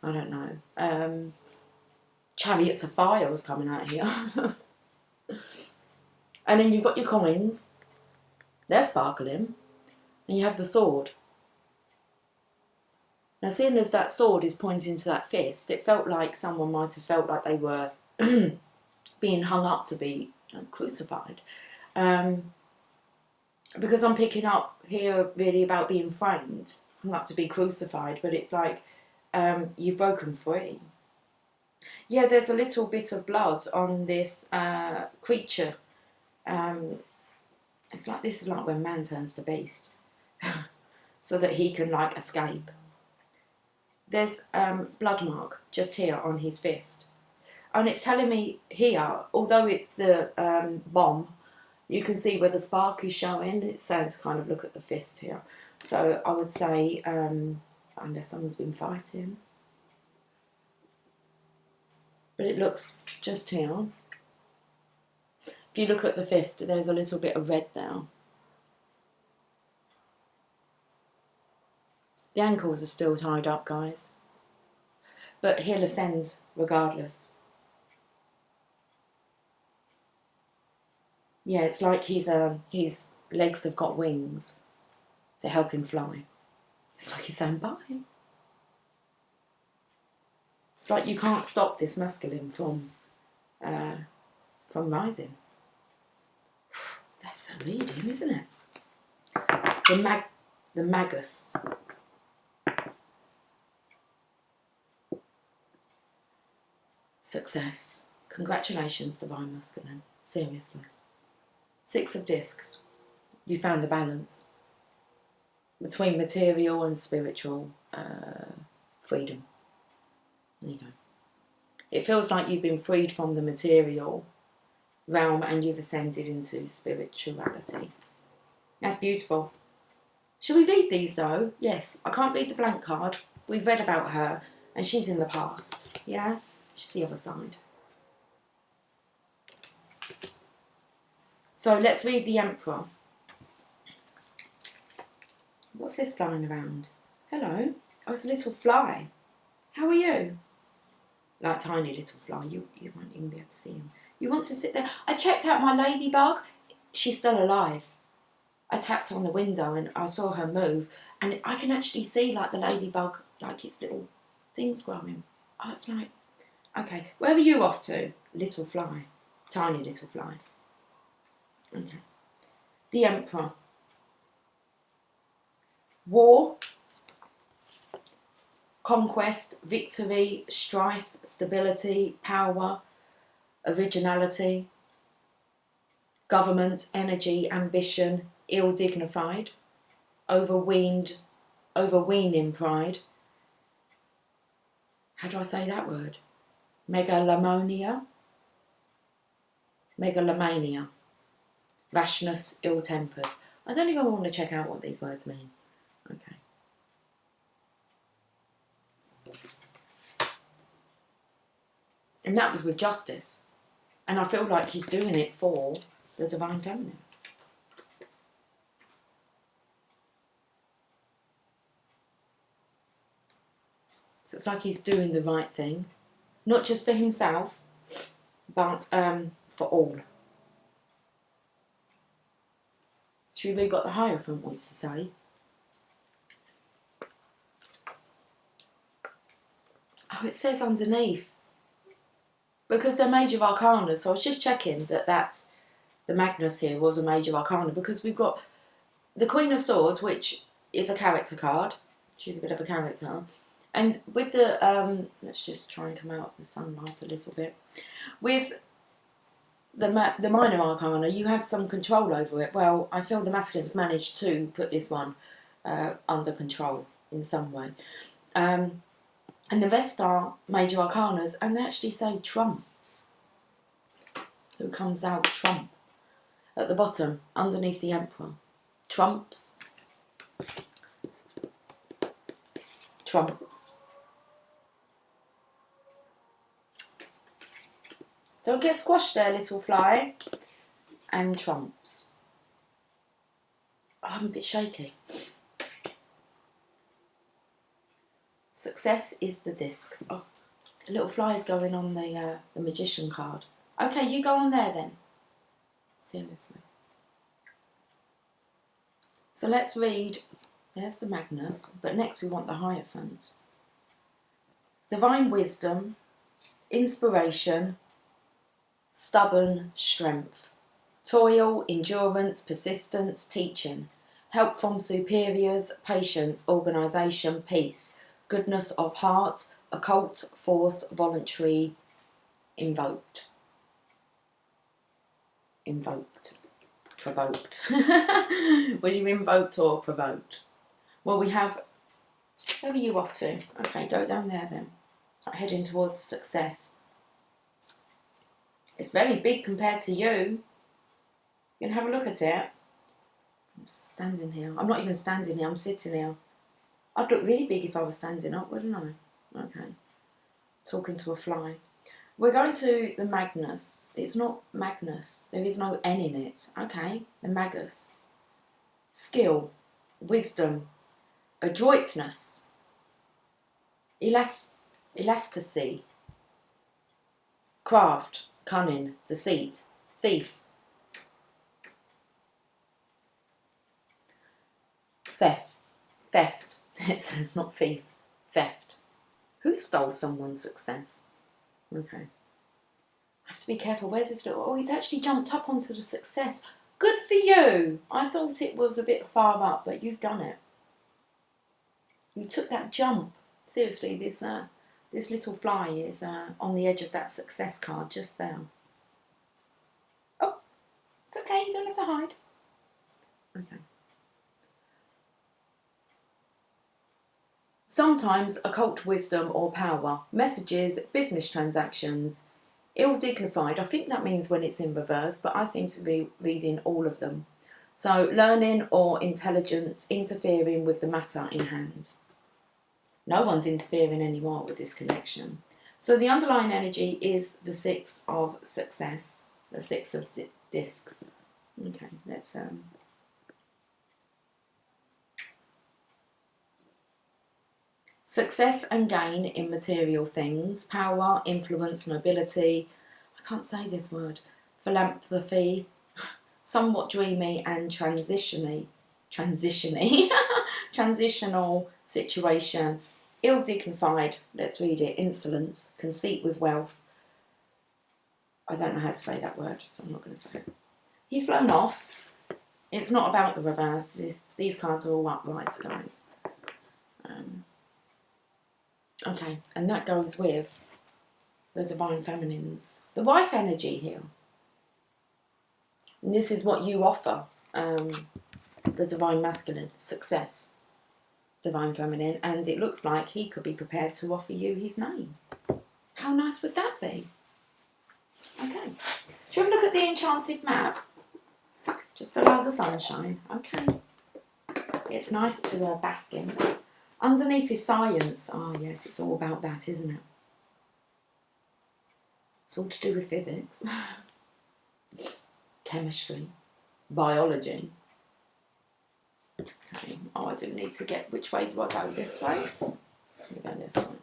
I don't know. Chariots of Fire was coming out here. And then you've got your coins. They're sparkling. And you have the sword. Now, seeing as that sword is pointing to that fist, it felt like someone might have felt like they were being hung up to be crucified. Because I'm picking up here really about being framed, hung up to be crucified, but it's like you've broken free. Yeah, there's a little bit of blood on this creature. It's like, this is like when man turns to beast, so that he can like escape. There's blood mark just here on his fist. And it's telling me here, although it's the bomb, you can see where the spark is showing. It's saying to kind of look at the fist here. So I would say, unless someone's been fighting. But it looks just here. If you look at the fist, there's a little bit of red there. The ankles are still tied up, guys. But he'll ascend regardless. Yeah, it's like his legs have got wings to help him fly. It's like he's saying bye. It's like you can't stop this masculine from rising. That's so reading, isn't it? The magus. Success. Congratulations, divine masculine. Seriously. 6 of discs. You found the balance between material and spiritual freedom. There you go. It feels like you've been freed from the material realm and you've ascended into spirituality. That's beautiful. Shall we read these though? Yes. I can't read the blank card. We've read about her and she's in the past. Yeah? She's the other side. So let's read the Emperor. What's this flying around? Hello. Oh, it's a little fly. How are you? Like a tiny little fly. You won't even be able to see him. You want to sit there? I checked out my ladybug. She's still alive. I tapped on the window and I saw her move. And I can actually see like the ladybug, like its little things growing. Oh, it's like, okay. Where are you off to? Little fly. Tiny little fly. Okay. The Emperor. War conquest, victory, strife, stability, power, originality, government, energy, ambition, ill-dignified, overweening pride. How do I say that word? Megalomania, rashness, ill-tempered. I don't even want to check out what these words mean. Okay. And that was with justice. And I feel like he's doing it for the divine feminine. So it's like he's doing the right thing. Not just for himself, but for all. Should we read what the Hierophant wants to say? Oh, it says underneath. Because they're major arcana, so I was just checking that the Magnus here was a major arcana, because we've got the Queen of Swords, which is a character card. She's a bit of a character. And with the, let's just try and come out of the sunlight a little bit. With the minor arcana, you have some control over it. Well, I feel the masculines managed to put this one under control in some way. And the rest are major arcanas, and they actually say trumps. Who comes out trump? At the bottom, underneath the Emperor. Trumps. Trumps. Don't get squashed there, little fly. And trumps. Oh, I'm a bit shaky. Success is the discs. Oh, the little fly is going on the magician card. Okay, you go on there then. Seriously. So let's read. There's the Magnus, but next we want the Hierophant. Divine wisdom, inspiration, stubborn strength, toil, endurance, persistence, teaching, help from superiors, patience, organisation, peace, goodness of heart, occult, force, voluntary, invoked. Provoked. Were you invoked or provoked? Well, we have, where are you off to? Okay, go down there then. Heading towards success. It's very big compared to you. You can have a look at it. I'm standing here. I'm not even standing here, I'm sitting here. I'd look really big if I was standing up, wouldn't I? Okay. Talking to a fly. We're going to the Magnus. It's not Magnus. There is no N in it. Okay. The Magus. Skill. Wisdom. Adroitness. Elasticity. Craft. Cunning. Deceit. Thief. Theft. It says not thief. Theft. Who stole someone's success? Okay. I have to be careful. Where's this little... Oh, he's actually jumped up onto the success. Good for you. I thought it was a bit far up, but you've done it. You took that jump. Seriously, this little fly is on the edge of that success card just there. Oh, it's okay. You don't have to hide. Okay. Sometimes occult wisdom or power, messages, business transactions, ill-dignified. I think that means when it's in reverse, but I seem to be reading all of them. So learning or intelligence interfering with the matter in hand. No one's interfering anymore with this connection. So the underlying energy is the 6 of success, the 6 of discs. Okay, let's... Success and gain in material things, power, influence, nobility, I can't say this word, philanthropy, somewhat dreamy and transitional situation, ill-dignified, let's read it, insolence, conceit with wealth. I don't know how to say that word, so I'm not going to say it. He's flown off. It's not about the reverse. These cards are all upright, guys. Okay, and that goes with the Divine Feminines. The wife energy here. And this is what you offer, the Divine Masculine, success, Divine Feminine, and it looks like he could be prepared to offer you his name. How nice would that be? Okay. Shall we have a look at the enchanted map? Just allow the sunshine. Okay. It's nice to bask in. Underneath is science. Ah, yes, it's all about that, isn't it? It's all to do with physics, chemistry, biology. Okay. Oh, I do need to get... Which way do I go? This way? We go this way.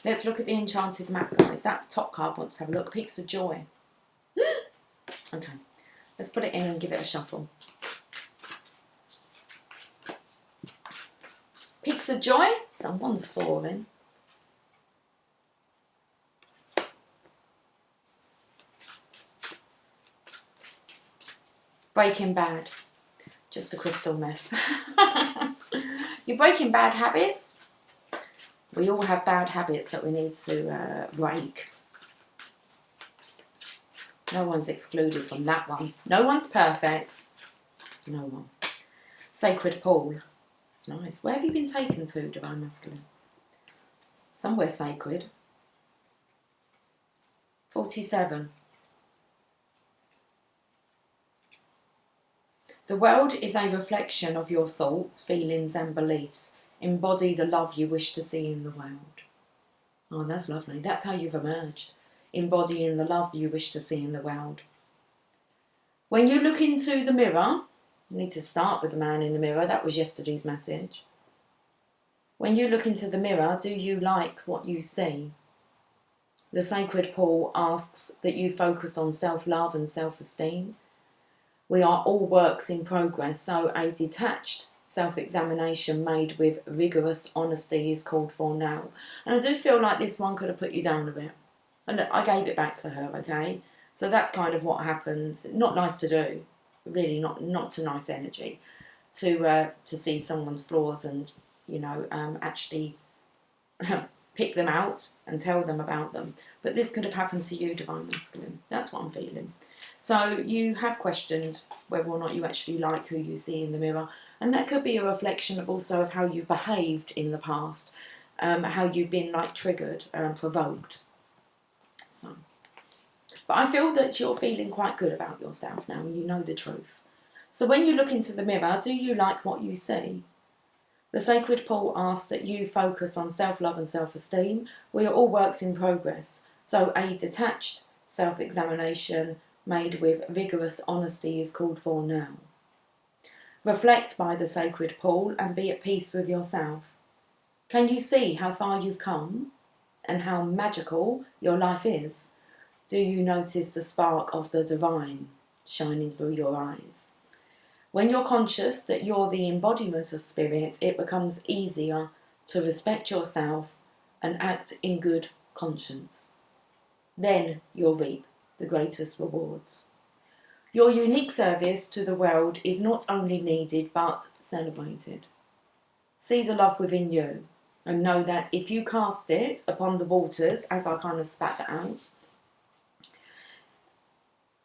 Let's look at the enchanted map, guys. That top card wants to have a look. Peaks of Joy. Okay. Let's put it in and give it a shuffle. Peaks of Joy. Someone's soaring. Breaking Bad. Just a crystal meth. You're breaking bad habits. We all have bad habits that we need to break. No one's excluded from that one. No one's perfect. No one. Sacred Pool. It's nice. Where have you been taken to, Divine Masculine? Somewhere sacred. 47. The world is a reflection of your thoughts, feelings and beliefs. Embody the love you wish to see in the world. Oh, that's lovely. That's how you've emerged. Embodying the love you wish to see in the world. When you look into the mirror, you need to start with the man in the mirror. That was yesterday's message. When you look into the mirror, do you like what you see? The Sacred Pool asks that you focus on self-love and self-esteem. We are all works in progress, so a detached self-examination made with rigorous honesty is called for now. And I do feel like this one could have put you down a bit. And look, I gave it back to her, okay? So that's kind of what happens. Not nice to do, really not a nice energy to see someone's flaws and, you know, actually pick them out and tell them about them. But this could have happened to you, Divine Masculine. That's what I'm feeling. So you have questioned whether or not you actually like who you see in the mirror. And that could be a reflection of also of how you've behaved in the past. How you've been like triggered and provoked. So, but I feel that you're feeling quite good about yourself now and you know the truth. So when you look into the mirror, do you like what you see? The Sacred Pool asks that you focus on self-love and self-esteem. We are all works in progress. So a detached self-examination made with vigorous honesty is called for now. Reflect by the Sacred Pool and be at peace with yourself. Can you see how far you've come and how magical your life is? Do you notice the spark of the divine shining through your eyes? When you're conscious that you're the embodiment of spirit, it becomes easier to respect yourself and act in good conscience. Then you'll reap the greatest rewards. Your unique service to the world is not only needed but celebrated. See the love within you and know that if you cast it upon the waters, as I kind of spat that out,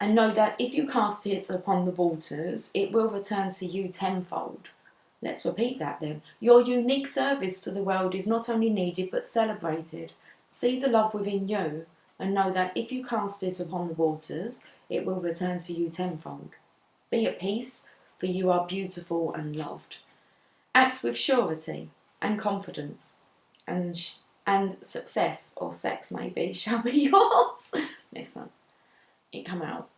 and know that if you cast it upon the waters, it will return to you tenfold. Let's repeat that then. Your unique service to the world is not only needed but celebrated. See the love within you and know that if you cast it upon the waters, it will return to you tenfold. Be at peace, for you are beautiful and loved. Act with surety and confidence, and success, or sex maybe, shall be yours. Next time, it come out.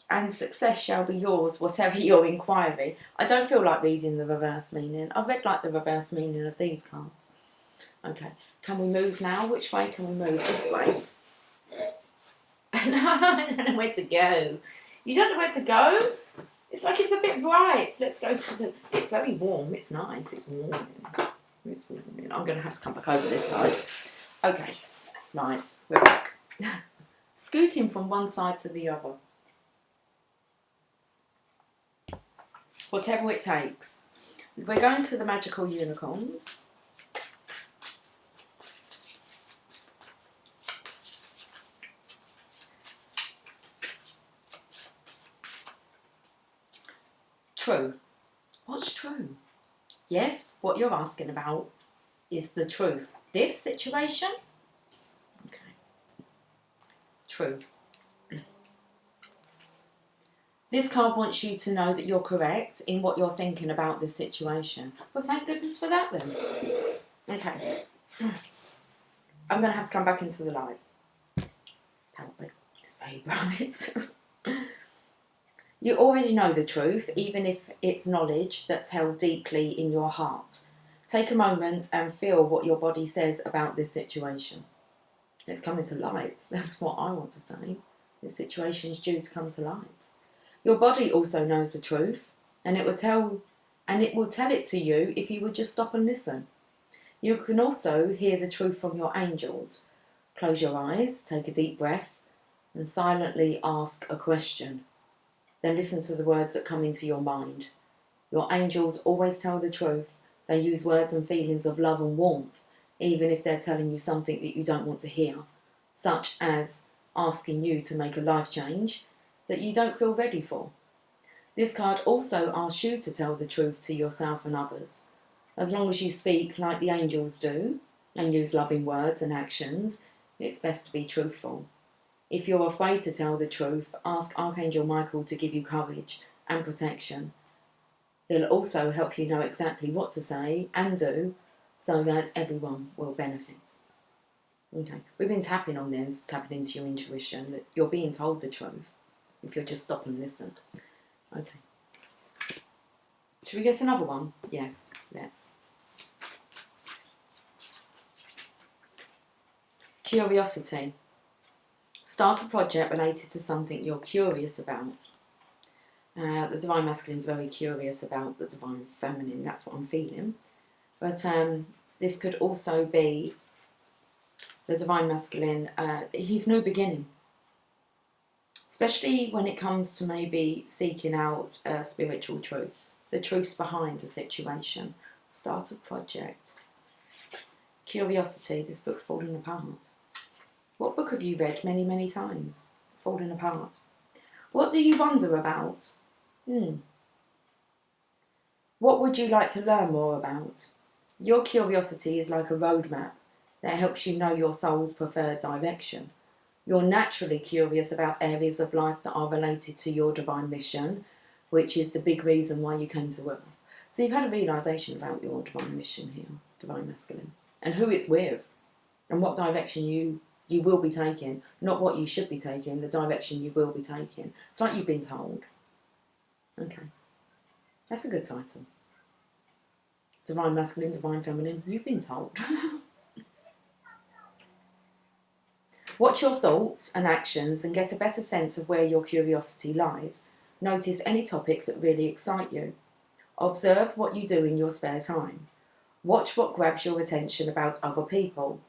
And success shall be yours, whatever your inquiry. I don't feel like reading the reverse meaning. I've read like the reverse meaning of these cards. Okay, can we move now? Which way can we move? This way. No, I don't know where to go. You don't know where to go? It's like it's a bit bright. Let's go to the... It's very warm. It's nice. It's warm. It's warm. I'm going to have to come back over this side. Okay. Right. We're back. Scooting from one side to the other. Whatever it takes. We're going to the magical unicorns. True. What's true? Yes, what you're asking about is the truth. This situation? Okay. True. This card wants you to know that you're correct in what you're thinking about this situation. Well, thank goodness for that then. Okay. I'm going to have to come back into the light. Apparently, it's very bright. You already know the truth, even if it's knowledge that's held deeply in your heart. Take a moment and feel what your body says about this situation. It's coming to light. That's what I want to say. This situation is due to come to light. Your body also knows the truth, and it will tell it to you if you would just stop and listen. You can also hear the truth from your angels. Close your eyes, take a deep breath, and silently ask a question. Then listen to the words that come into your mind. Your angels always tell the truth. They use words and feelings of love and warmth, even if they're telling you something that you don't want to hear, such as asking you to make a life change that you don't feel ready for. This card also asks you to tell the truth to yourself and others. As long as you speak like the angels do and use loving words and actions, it's best to be truthful. If you're afraid to tell the truth, ask Archangel Michael to give you courage and protection. He'll also help you know exactly what to say and do so that everyone will benefit. Okay, we've been tapping on this, tapping into your intuition, that you're being told the truth if you'll just stop and listen. Okay. Should we get another one? Yes, let's. Curiosity. Start a project related to something you're curious about. The Divine Masculine is very curious about the Divine Feminine. That's what I'm feeling. But this could also be the Divine Masculine, his new beginning. Especially when it comes to maybe seeking out spiritual truths, the truths behind a situation. Start a project. Curiosity, this book's falling apart. What book have you read many, many times? It's falling apart. What do you wonder about? What would you like to learn more about? Your curiosity is like a roadmap that helps you know your soul's preferred direction. You're naturally curious about areas of life that are related to your divine mission, which is the big reason why you came to Earth. So you've had a realisation about your divine mission here, Divine Masculine, and who it's with, and what direction you will be taking, not what you should be taking, the direction you will be taking. It's like you've been told. Okay. That's a good title. Divine Masculine, Divine Feminine, you've been told. Watch your thoughts and actions and get a better sense of where your curiosity lies. Notice any topics that really excite you. Observe what you do in your spare time. Watch what grabs your attention about other people.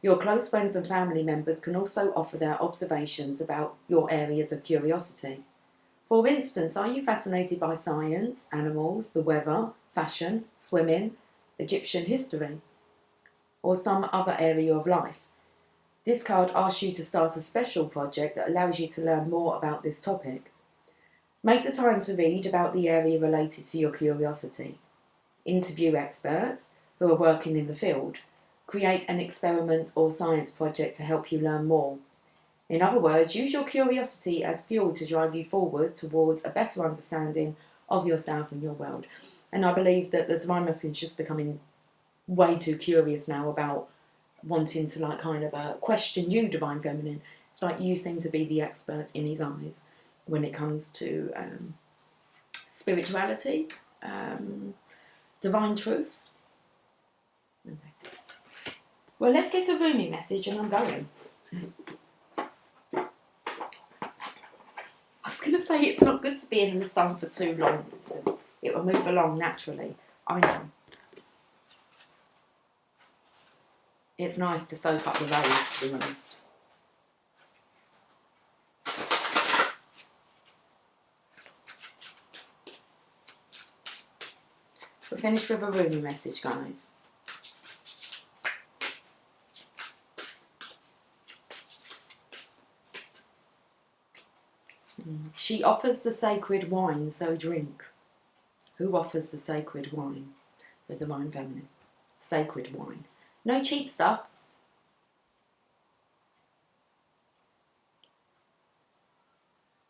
Your close friends and family members can also offer their observations about your areas of curiosity. For instance, are you fascinated by science, animals, the weather, fashion, swimming, Egyptian history, or some other area of life? This card asks you to start a special project that allows you to learn more about this topic. Make the time to read about the area related to your curiosity. Interview experts who are working in the field. Create an experiment or science project to help you learn more. In other words, use your curiosity as fuel to drive you forward towards a better understanding of yourself and your world. And I believe that the Divine Masculine is just becoming way too curious now about wanting to question you, Divine Feminine. It's like you seem to be the expert in his eyes when it comes to spirituality, divine truths. Okay. Well, let's get a Rumi message and I'm going. I was going to say it's not good to be in the sun for too long, so it will move along naturally. I know. It's nice to soak up the rays, to be honest. We're finished with a Rumi message, guys. She offers the sacred wine, so drink. Who offers the sacred wine? The divine feminine. Sacred wine. No cheap stuff.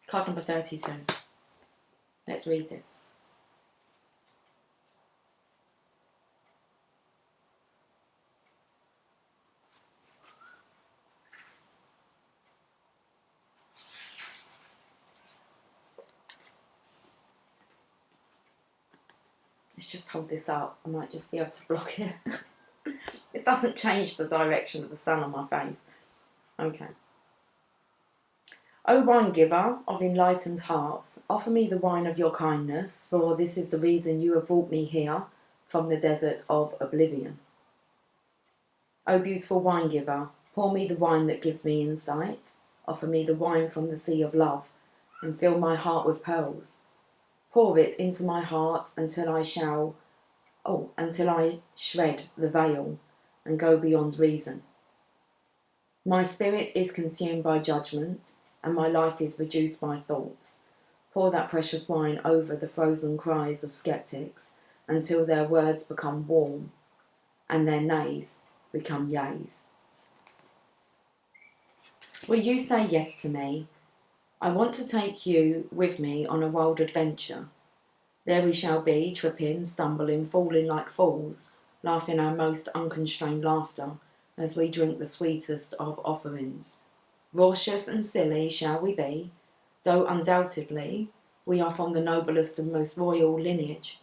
Card number 32. Let's read this. Let's just hold this up. I might just be able to block it. It doesn't change the direction of the sun on my face. Okay. O wine giver of enlightened hearts, offer me the wine of your kindness, for this is the reason you have brought me here from the desert of oblivion. O beautiful wine giver, pour me the wine that gives me insight, offer me the wine from the sea of love, and fill my heart with pearls. Pour it into my heart until I shred the veil and go beyond reason. My spirit is consumed by judgment, and my life is reduced by thoughts. Pour that precious wine over the frozen cries of skeptics until their words become warm and their nays become yays. Will you say yes to me? I want to take you with me on a wild adventure. There we shall be, tripping, stumbling, falling like fools, laughing our most unconstrained laughter as we drink the sweetest of offerings. Raucous and silly shall we be, though undoubtedly we are from the noblest and most royal lineage.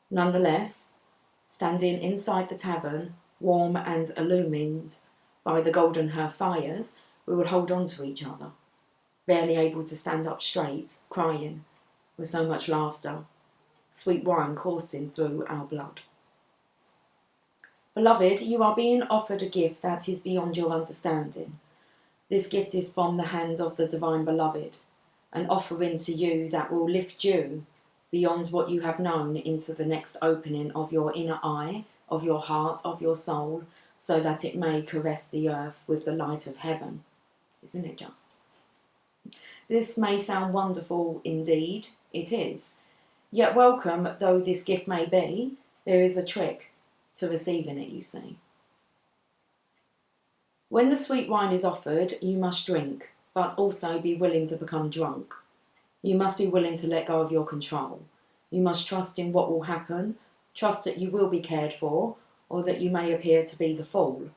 Nonetheless, standing inside the tavern, warm and illumined by the golden hearth fires, we will hold on to each other, barely able to stand up straight, crying, with so much laughter, sweet wine coursing through our blood. Beloved, you are being offered a gift that is beyond your understanding. This gift is from the hand of the divine beloved, an offering to you that will lift you beyond what you have known into the next opening of your inner eye, of your heart, of your soul, so that it may caress the earth with the light of heaven. Isn't it just? This may sound wonderful indeed, it is. Yet welcome though this gift may be, there is a trick to receiving it, you see. When the sweet wine is offered, you must drink, but also be willing to become drunk. You must be willing to let go of your control. You must trust in what will happen, trust that you will be cared for, or that you may appear to be the fool.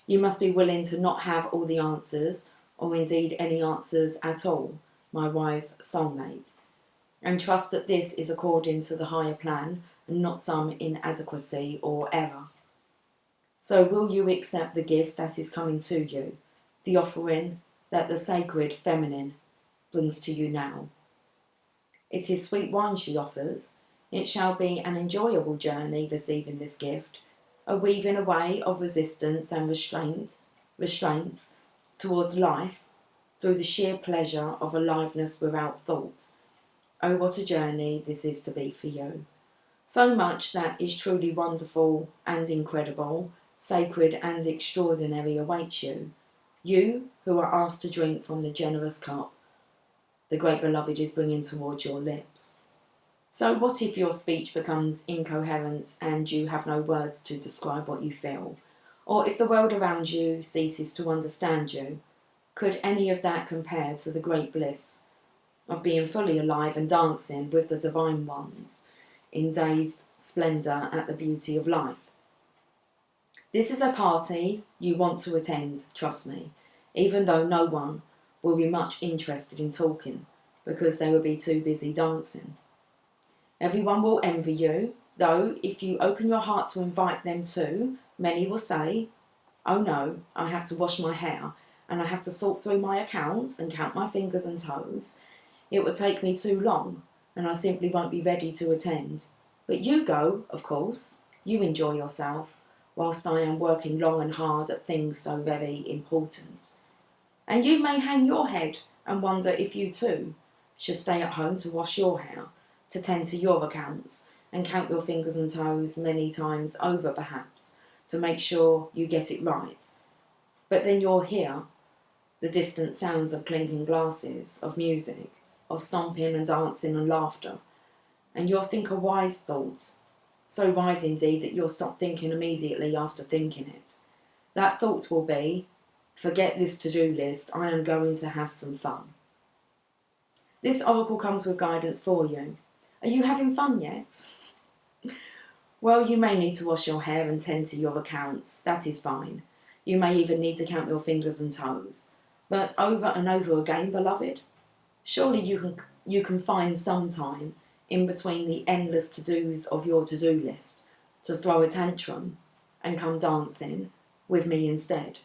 You must be willing to not have all the answers, or indeed any answers at all, my wise soulmate, and trust that this is according to the higher plan and not some inadequacy or error. So will you accept the gift that is coming to you, the offering that the sacred feminine brings to you now? It is sweet wine she offers. It shall be an enjoyable journey receiving this gift, a weaving away of resistance and restraints towards life through the sheer pleasure of aliveness without thought. Oh, what a journey this is to be for you. So much that is truly wonderful and incredible, sacred and extraordinary awaits you. You who are asked to drink from the generous cup the great beloved is bringing towards your lips. So what if your speech becomes incoherent and you have no words to describe what you feel? Or if the world around you ceases to understand you? Could any of that compare to the great bliss of being fully alive and dancing with the divine ones in dazed splendour at the beauty of life? This is a party you want to attend, trust me, even though no one will be much interested in talking because they will be too busy dancing. Everyone will envy you, though if you open your heart to invite them too, many will say, oh no, I have to wash my hair and I have to sort through my accounts and count my fingers and toes. It would take me too long and I simply won't be ready to attend. But you go, of course, you enjoy yourself, whilst I am working long and hard at things so very important. And you may hang your head and wonder if you too should stay at home to wash your hair, to tend to your accounts and count your fingers and toes many times over perhaps, to make sure you get it right. But then you'll hear the distant sounds of clinking glasses, of music, of stomping and dancing and laughter, And you'll think a wise thought, so wise indeed that you'll stop thinking immediately after thinking it. That thought will be, forget this to-do list, I am going to have some fun. This oracle comes with guidance for you. Are you having fun yet? Well, you may need to wash your hair and tend to your accounts. That is fine. You may even need to count your fingers and toes. But over and over again, beloved, surely you can find some time in between the endless to-dos of your to-do list to throw a tantrum and come dancing with me instead.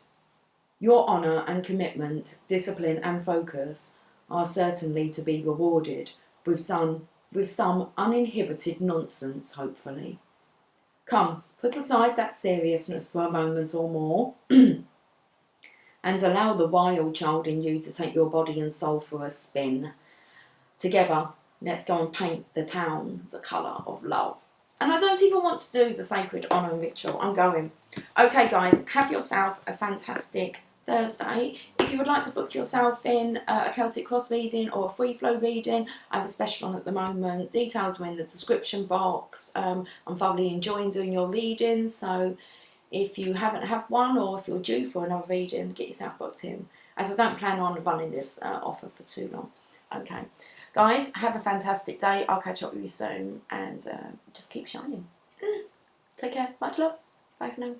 Your honour and commitment, discipline and focus are certainly to be rewarded with some uninhibited nonsense, hopefully. Come, put aside that seriousness for a moment or more and allow the wild child in you to take your body and soul for a spin. Together, let's go and paint the town the colour of love. And I don't even want to do the sacred honour ritual. I'm going. Okay, guys, have yourself a fantastic Thursday. If you would like to book yourself in a Celtic cross reading or a free flow reading, I have a special on at the moment. Details are in the description box. I'm thoroughly enjoying doing your readings, so if you haven't had one or if you're due for another reading, get yourself booked in, as I don't plan on running this offer for too long. Okay, guys, have a fantastic day. I'll catch up with you soon, and just keep shining. Take care. Much love. Bye for now.